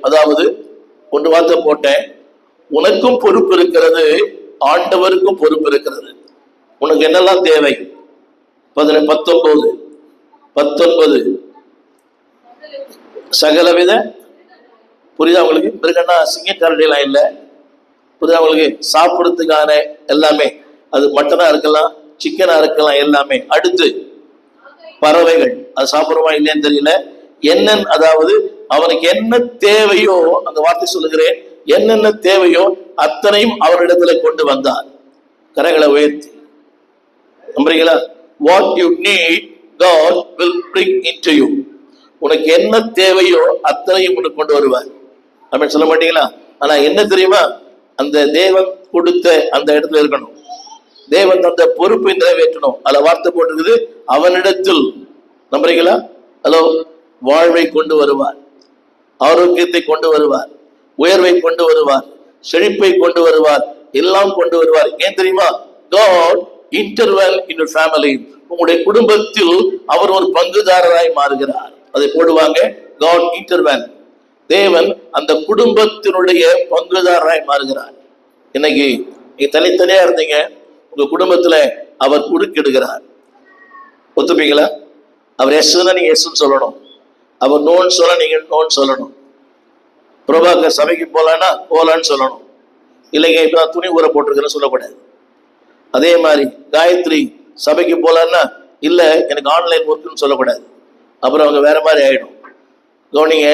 அதாவது ஒன்று வார்த்தை போட்டேன், உனக்கும் பொறுப்பு இருக்கிறது, ஆண்டவருக்கும் பொறுப்பு இருக்கிறது. உனக்கு என்னெல்லாம் தேவை? 19 சகலவித, புரியுதா உங்களுக்கு? மிருகன்னா சிங்கக்காரடிலாம் இல்லை, புரியுதா உங்களுக்கு? சாப்பிட்றதுக்கான எல்லாமே, அது மட்டனா இருக்கலாம், சிக்கனா இருக்கலாம், எல்லாமே. அடுத்து பறவைகள், அது சாப்பிடுறோமா இல்லைன்னு தெரியல. என்னென்ன, அதாவது அவனுக்கு என்ன தேவையோ, அந்த வார்த்தை சொல்லுகிறேன், என்னென்ன தேவையோ அத்தனையும் அவரிடத்துல கொண்டு வந்தார். கரங்களை உயர்த்தி நம்புறீங்களா? What you need, God will bring into you. உனக்கு என்ன தேவையோ அத்தனையும் உனக்கு கொண்டு வருவார். அப்படின்னு சொல்ல மாட்டீங்களா? ஆனா என்ன தெரியுமா? அந்த தேவன் கொடுத்த அந்த இடத்துல இருக்கணும். தேவன் அந்த பொறுப்பை நிறைவேற்றணும். அதுல வார்த்தை போட்டிருக்குது, அவனிடத்தில், நம்புறீங்களா? ஹலோ, வாழ்வை கொண்டு வருவார், ஆரோக்கியத்தை கொண்டு வருவார், உயர்வை கொண்டு வருவார், செழிப்பை கொண்டு வருவார், எல்லாம் கொண்டு வருவார். ஏன் தெரியுமா? God intervene in your family. உங்களுடைய குடும்பத்தில் அவர் ஒரு பங்குதாரராய் மாறுகிறார். அதை போடுவாங்க, God intervene. தேவன் அந்த குடும்பத்தினுடைய பங்குதாரராய் மாறுகிறார். இன்னைக்கு நீங்க தனித்தனியா இருந்தீங்க, உங்க குடும்பத்துல அவர் குறுக்கிடுகிறார். ஒத்துப்பீங்களா? அவர் எஸ்ன்னா நீங்க எஸ்ன்னு சொல்லணும், அவர் நோன்னு சொல்ல நீங்க நோன்னு சொல்லணும். பிரபாகர் சபைக்கு போலான்னா போலான்னு சொல்லணும். இல்லைங்க இப்ப நான் துணி ஊற போட்டிருக்கிறேன்னு சொல்லக்கூடாது. அதே மாதிரி காயத்ரி சபைக்கு போலான்னா இல்ல எனக்கு ஆன்லைன் ஒர்க்குன்னு சொல்லக்கூடாது. அப்புறம் அவங்க வேற மாதிரி ஆயிடும். கவனிங்க,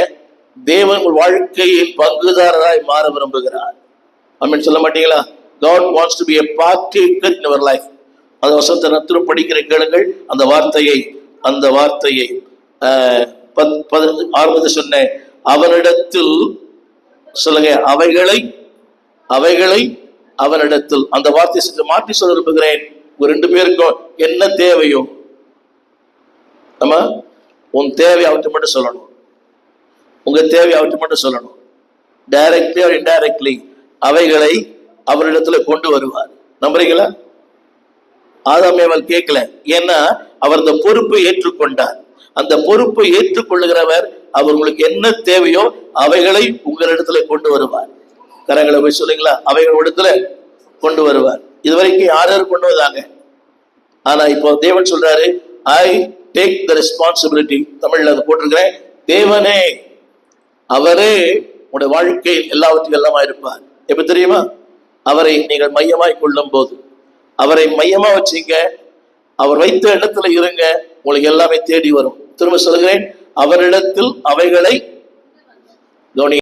தேவன் வாழ்க்கையில் பங்குதாரராய் மாற விரும்புகிறார். அப்படின்னு சொல்ல மாட்டீங்களா? God wants to be a partaker in our life. அந்த வசனத்தை நத்திரம் படிக்கிற கேளுங்கள். அந்த வார்த்தையை 16 சொன்னேன், அவனிடத்தில் சொல்லுங்க, அவைகளை அவனிடத்தில். அந்த வார்த்தை சென்று மாற்றி சொல்ல விரும்புகிறேன். ஒரு 2 பேருக்கும் என்ன தேவையோ, நம்ம உன் தேவை அவற்றை மட்டும் சொல்லணும், உங்க தேவை அவற்றை மட்டும் சொல்லணும். டைரக்ட்லி ஆர் இன்டைரக்ட்லி அவைகளை அவரிடத்துல கொண்டு வருவார். நம்புறீங்களா? ஆதாம் ஏவாள் கேட்கல, ஏன்னா அவர் அந்த பொறுப்பை ஏற்றுக்கொண்டார். அந்த பொறுப்பை ஏற்றுக்கொள்ளுகிறவர் அவர் உங்களுக்கு என்ன தேவையோ அவைகளை உங்களிடத்துல கொண்டு வருவார். கரங்களை போய் சொல்லுங்களா, அவைகள் இடத்துல கொண்டு வருவார். இதுவரைக்கும் யார் கொண்டு வந்தாங்க? ஆனா இப்போ தேவன் சொல்றாரு, ஐ டேக் த ரெஸ்பான்சிபிலிட்டி. தமிழ்ல அதை போட்டிருக்கிறேன், தேவனே அவரே உங்களுடைய வாழ்க்கையில் எல்லாவற்றையும் எல்லாமா இருப்பார். எப்ப தெரியுமா? அவரை நீங்கள் மையமாய் கொள்ளும் போது, அவரை மையமா வச்சுங்க, அவர் வைத்த இடத்துல இருங்க, உங்களுக்கு எல்லாமே தேடி வரும். திரும்ப சொல்கிறேன், அவரிடத்தில் அவைகளை கவனி.